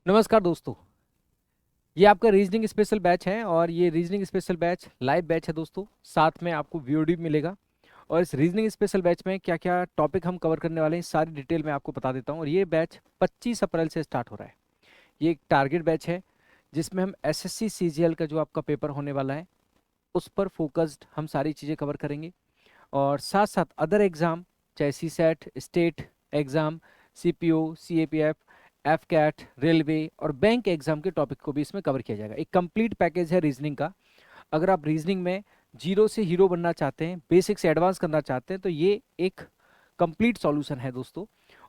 नमस्कार दोस्तों। ये आपका रीजनिंग स्पेशल बैच है और ये reasoning special batch live batch है दोस्तों। साथ में आपको वीओडी मिलेगा और इस रीजनिंग स्पेशल बैच में क्या क्या टॉपिक हम कवर करने वाले हैं सारी डिटेल में आपको बता देता हूँ। और ये बैच 25 अप्रैल से स्टार्ट हो रहा है। ये एक टारगेट बैच है जिसमें हम एसएससी सीजीएल का जो आपका पेपर होने वाला है उस पर फोकस्ड हम सारी चीज़ें कवर करेंगे। और साथ साथ अदर एग्ज़ाम चाहे C set, state exam, CPO, CAPF, AFCAT, railway और बैंक एग्ज़ाम के टॉपिक को भी इसमें कवर किया जाएगा। एक कंप्लीट पैकेज है रीजनिंग का। अगर आप रीजनिंग में जीरो से हीरो बनना चाहते हैं, बेसिक से एडवांस करना चाहते हैं, तो ये एक कंप्लीट सॉल्यूशन है दोस्तों।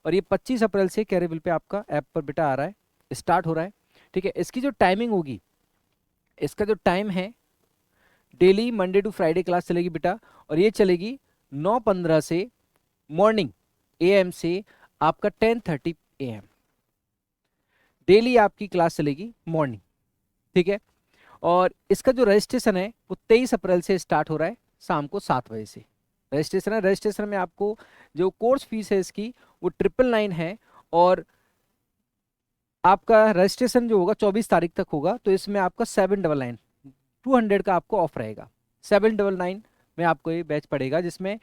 और ये 25 अप्रैल से कैरेबिल पे आपका ऐप पर बेटा आ रहा है, स्टार्ट हो रहा है। ठीक है, इसकी जो टाइमिंग होगी, इसका जो टाइम है, daily Monday to Friday class चलेगी बेटा। और ये चलेगी 9:15 से मॉर्निंग एएम से आपका 10:30 AM। डेली आपकी क्लास चलेगी मॉर्निंग। ठीक है, और इसका जो रजिस्ट्रेशन है वो 23 अप्रैल से स्टार्ट हो रहा है शाम को 7 बजे से रजिस्ट्रेशन है। रजिस्ट्रेशन में आपको जो कोर्स फीस है इसकी वो 999 है। और आपका रजिस्ट्रेशन जो होगा 24 तारीख तक होगा, तो इसमें आपका 799 200 का आपको ऑफ रहेगा। 799 में आपको ये बैच पड़ेगा जिसमें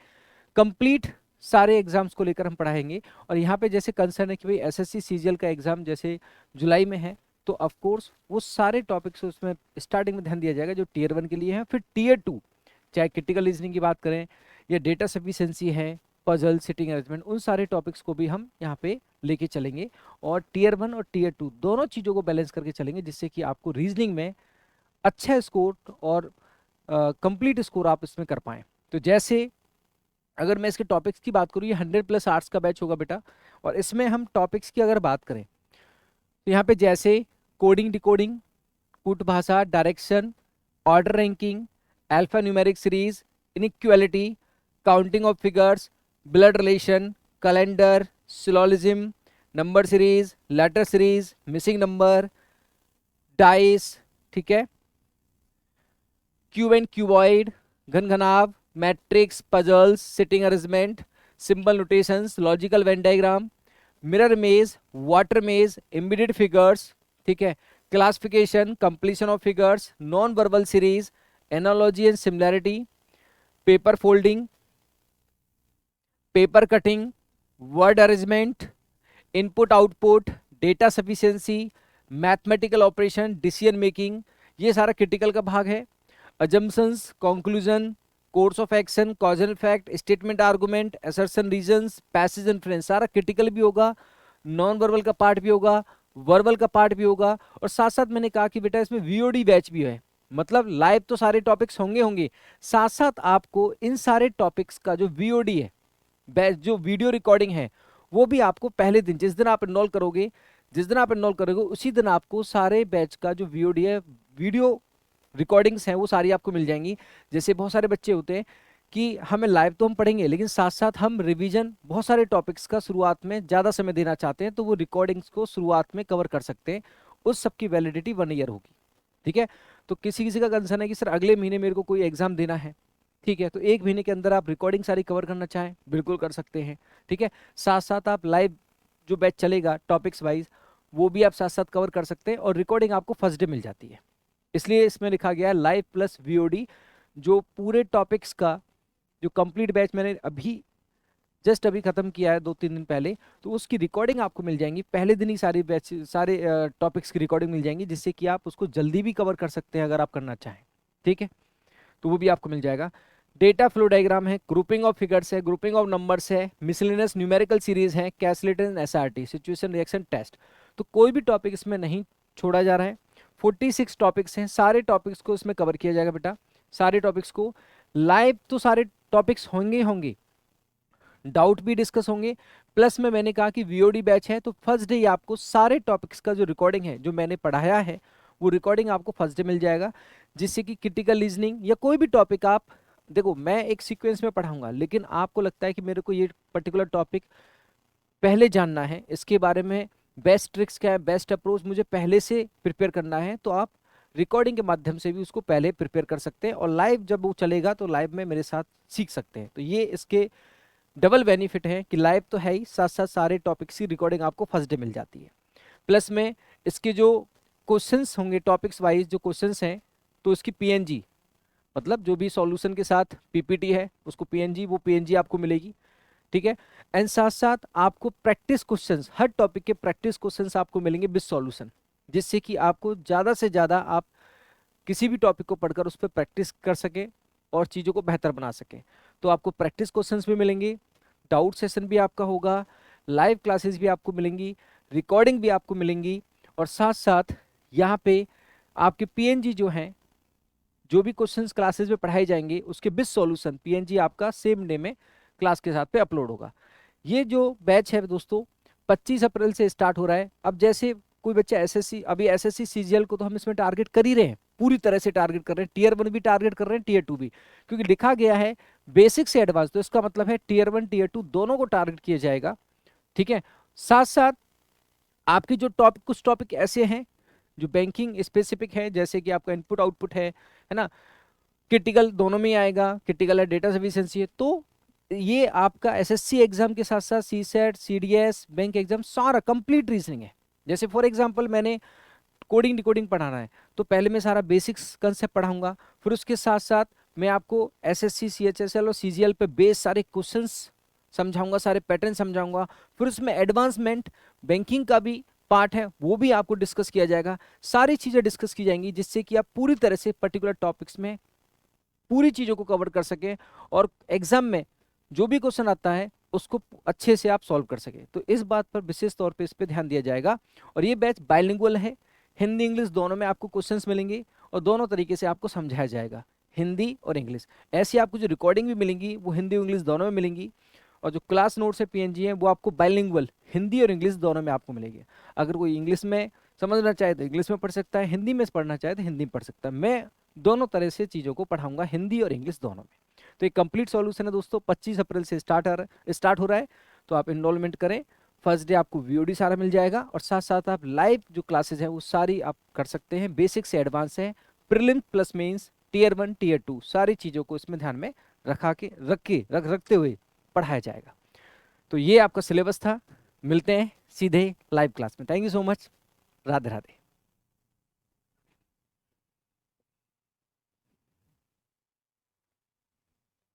कंप्लीट सारे एग्जाम्स को लेकर हम पढ़ाएंगे। और यहाँ पे जैसे कंसर्न है कि भाई एसएससी सीजीएल का एग्जाम जैसे जुलाई में है, तो ऑफ कोर्स वो सारे टॉपिक्स उसमें स्टार्टिंग में ध्यान दिया जाएगा जो टीयर 1 के लिए है। फिर टीयर 2 चाहे क्रिटिकल रीजनिंग की बात करें या डेटा सफिशिएंसी है, पजल, सिटिंग अरेंजमेंट, उन सारे टॉपिक्स को भी हम यहाँ पे लेके चलेंगे। और टीयर 1 और टीयर 2 दोनों चीज़ों को बैलेंस करके चलेंगे जिससे कि आपको रीजनिंग में अच्छा स्कोर और कंप्लीट स्कोर आप इसमें कर पाएँ। तो जैसे अगर मैं इसके टॉपिक्स की बात करूँ, ये 100+ आर्ट्स का बैच होगा बेटा। और इसमें हम टॉपिक्स की अगर बात करें तो यहाँ पे जैसे कोडिंग, डिकोडिंग, कूट भाषा, direction, order ranking, alpha numeric series, inequality, counting of figures, blood relation, calendar, syllogism, number series, letter series, missing number, dice, ठीक है, क्यूब एंड क्यूबॉइड, घनघनाभ, matrix, puzzles, sitting arrangement, symbol notations, logical Venn diagram, mirror maze, water maze, embedded figures, ठीक है, classification, completion of figures, non verbal series, analogy and similarity, paper folding, paper cutting, word arrangement, input output, data sufficiency, mathematical operation, decision making, ये सारा critical का भाग है। Assumptions, conclusion, course of action, causal fact, statement argument, assertion reasons, passage inference, सारा critical भी होगा, non verbal का part भी होगा, वर्बल का पार्ट भी होगा। और साथ साथ मैंने कहा कि बेटा इसमें वीओडी बैच भी है, मतलब लाइव तो सारे टॉपिक्स होंगे होंगे, साथ साथ आपको इन सारे टॉपिक्स का जो वीओडी है, बैच जो वीडियो रिकॉर्डिंग है, वो भी आपको पहले दिन जिस दिन आप इनरोल करोगे उसी दिन आपको सारे बैच का जो वीओडी है, वीडियो रिकॉर्डिंग्स हैं, वो सारी आपको मिल जाएंगी। जैसे बहुत सारे बच्चे होते हैं कि हमें लाइव तो हम पढ़ेंगे लेकिन साथ साथ हम रिवीजन बहुत सारे टॉपिक्स का शुरुआत में ज़्यादा समय देना चाहते हैं, तो वो रिकॉर्डिंग्स को शुरुआत में कवर कर सकते हैं। उस सब की वैलिडिटी 1 ईयर होगी। ठीक है, तो किसी किसी का कंसर्न है कि सर अगले महीने मेरे को कोई एग्जाम देना है, ठीक है, तो 1 महीने के अंदर आप रिकॉर्डिंग सारी कवर करना चाहें बिल्कुल कर सकते हैं। ठीक है, साथ साथ आप लाइव जो बैच चलेगा टॉपिक्स वाइज वो भी आप साथ साथ कवर कर सकते हैं, और रिकॉर्डिंग आपको फर्स्ट डे मिल जाती है। इसलिए इसमें लिखा गया है लाइव प्लस वीओडी। जो पूरे टॉपिक्स का जो कंप्लीट बैच मैंने जस्ट अभी खत्म किया है 2-3 दिन पहले, तो उसकी रिकॉर्डिंग आपको मिल जाएंगी पहले दिन ही, सारी बैच सारे टॉपिक्स की रिकॉर्डिंग मिल जाएंगी जिससे कि आप उसको जल्दी भी कवर कर सकते हैं अगर आप करना चाहें। ठीक है, तो वो भी आपको मिल जाएगा। डेटा फ्लो डायग्राम है, ग्रुपिंग ऑफ फिगर्स है, ग्रुपिंग ऑफ नंबर्स है, मिसलेनियस न्यूमेरिकल सीरीज है, calculator, SRT, situation reaction test. तो कोई भी टॉपिक इसमें नहीं छोड़ा जा रहा है। 46 टॉपिक्स हैं, सारे टॉपिक्स को इसमें कवर किया जाएगा बेटा। सारे टॉपिक्स को लाइव तो सारे टॉपिक्स होंगे होंगे, डाउट भी डिस्कस होंगे, प्लस में मैंने कहा कि वीओडी बैच है तो फर्स्ट डे आपको सारे टॉपिक्स का जो रिकॉर्डिंग है जो मैंने पढ़ाया है वो रिकॉर्डिंग आपको फर्स्ट डे मिल जाएगा। जिससे कि क्रिटिकल रीजनिंग या कोई भी टॉपिक आप देखो, मैं एक सीक्वेंस में पढ़ाऊंगा लेकिन आपको लगता है कि मेरे को ये पर्टिकुलर टॉपिक पहले जानना है, इसके बारे में बेस्ट ट्रिक्स क्या है, बेस्ट अप्रोच मुझे पहले से प्रिपेयर करना है, तो आप रिकॉर्डिंग के माध्यम से भी उसको पहले प्रिपेयर कर सकते हैं। और लाइव जब वो चलेगा तो लाइव में मेरे साथ सीख सकते हैं। तो ये इसके डबल बेनिफिट है कि लाइव तो है ही, साथ साथ सारे टॉपिक्स की रिकॉर्डिंग आपको फर्स्ट डे मिल जाती है। प्लस में इसके जो क्वेश्चंस होंगे टॉपिक्स वाइज जो क्वेश्चंस हैं, तो इसकी पीएनजी, मतलब जो भी सॉल्यूशन के साथ पीपीटी है उसको पीएनजी, वो पीएनजी आपको मिलेगी। ठीक है। एंड साथ साथ आपको प्रैक्टिस क्वेश्चंस, हर टॉपिक के प्रैक्टिस क्वेश्चंस आपको मिलेंगे विद सॉल्यूशन, जिससे कि आपको ज़्यादा से ज़्यादा आप किसी भी टॉपिक को पढ़कर उस पर प्रैक्टिस कर सके और चीज़ों को बेहतर बना सके। तो आपको प्रैक्टिस क्वेश्चंस भी मिलेंगे, डाउट सेशन भी आपका होगा, लाइव क्लासेस भी आपको मिलेंगी, रिकॉर्डिंग भी आपको मिलेंगी, और साथ साथ यहाँ पे आपके पीएनजी जो हैं, जो भी क्वेश्चंस क्लासेस में पढ़ाए जाएंगे उसके विद सॉल्यूशन पीएनजी आपका सेम डे में क्लास के साथ पे अपलोड होगा। ये जो बैच है दोस्तों 25 अप्रैल से स्टार्ट हो रहा है। अब जैसे कोई बच्चा एसएससी, अभी एसएससी सीजीएल को तो हम इसमें टारगेट कर ही रहे हैं, पूरी तरह से टारगेट कर रहे हैं, टीयर 1 भी टारगेट कर रहे हैं, टीयर 2 भी, क्योंकि लिखा गया है बेसिक से एडवांस, तो इसका मतलब है टीयर 1 टीयर 2 दोनों को टारगेट किया जाएगा। ठीक है। साथ साथ आपके जो टॉपिक, कुछ टॉपिक ऐसे हैं जो बैंकिंग स्पेसिफिक है, जैसे कि आपका इनपुट आउटपुट है ना, क्रिटिकल दोनों में ही आएगा, क्रिटिकल है, डेटा सफिशिएंसी है। तो ये आपका एसएससी एग्जाम के साथ साथ सीसेट, सीडीएस, बैंक एग्जाम सारा कंप्लीट रीजनिंग है। जैसे फॉर एग्जांपल मैंने कोडिंग डिकोडिंग पढ़ाना है, तो पहले मैं सारा बेसिक्स कंसेप्ट पढ़ाऊंगा, फिर उसके साथ साथ मैं आपको एसएससी, सीएचएसएल और सीजीएल पे बेस सारे क्वेश्चंस समझाऊंगा, सारे पैटर्न समझाऊंगा, फिर उसमें एडवांसमेंट बैंकिंग का भी पार्ट है वो भी आपको डिस्कस किया जाएगा। सारी चीजें डिस्कस की जाएंगी जिससे कि आप पूरी तरह से पर्टिकुलर टॉपिक्स में पूरी चीजों को कवर कर सके और एग्जाम में जो भी क्वेश्चन आता है उसको अच्छे से आप सॉल्व कर सके। तो इस बात पर विशेष तौर पे इस पे ध्यान दिया जाएगा। और ये बैच बाइलिंगुअल है, हिंदी इंग्लिश दोनों में आपको क्वेश्चंस मिलेंगे और दोनों तरीके से आपको समझाया जाएगा, हिंदी और इंग्लिश। ऐसी आपको जो रिकॉर्डिंग भी मिलेंगी वो हिंदी और इंग्लिश दोनों में मिलेंगी, और जो क्लास नोट्स है पीएनजी है वो आपको बाइलिंगुअल हिंदी और इंग्लिश दोनों में आपको मिलेगी। अगर कोई इंग्लिश में समझना चाहे तो इंग्लिश में पढ़ सकता है, हिंदी में पढ़ना चाहे तो हिंदी में पढ़ सकता है। मैं दोनों तरह से चीज़ों को पढ़ाऊंगा, हिंदी और इंग्लिश दोनों में। तो एक कंप्लीट सॉल्यूशन है दोस्तों, 25 अप्रैल से स्टार्ट हो रहा है। तो आप इनरोलमेंट करें, फर्स्ट डे आपको वीओडी सारा मिल जाएगा, और साथ साथ आप लाइव जो क्लासेस हैं वो सारी आप कर सकते हैं, बेसिक से एडवांस है, prelim plus mains, tier 1 tier 2 सारी चीज़ों को इसमें ध्यान में रखते हुए पढ़ाया जाएगा। तो ये आपका सिलेबस था। मिलते हैं सीधे लाइव क्लास में। Thank you so much. Radhe Radhe.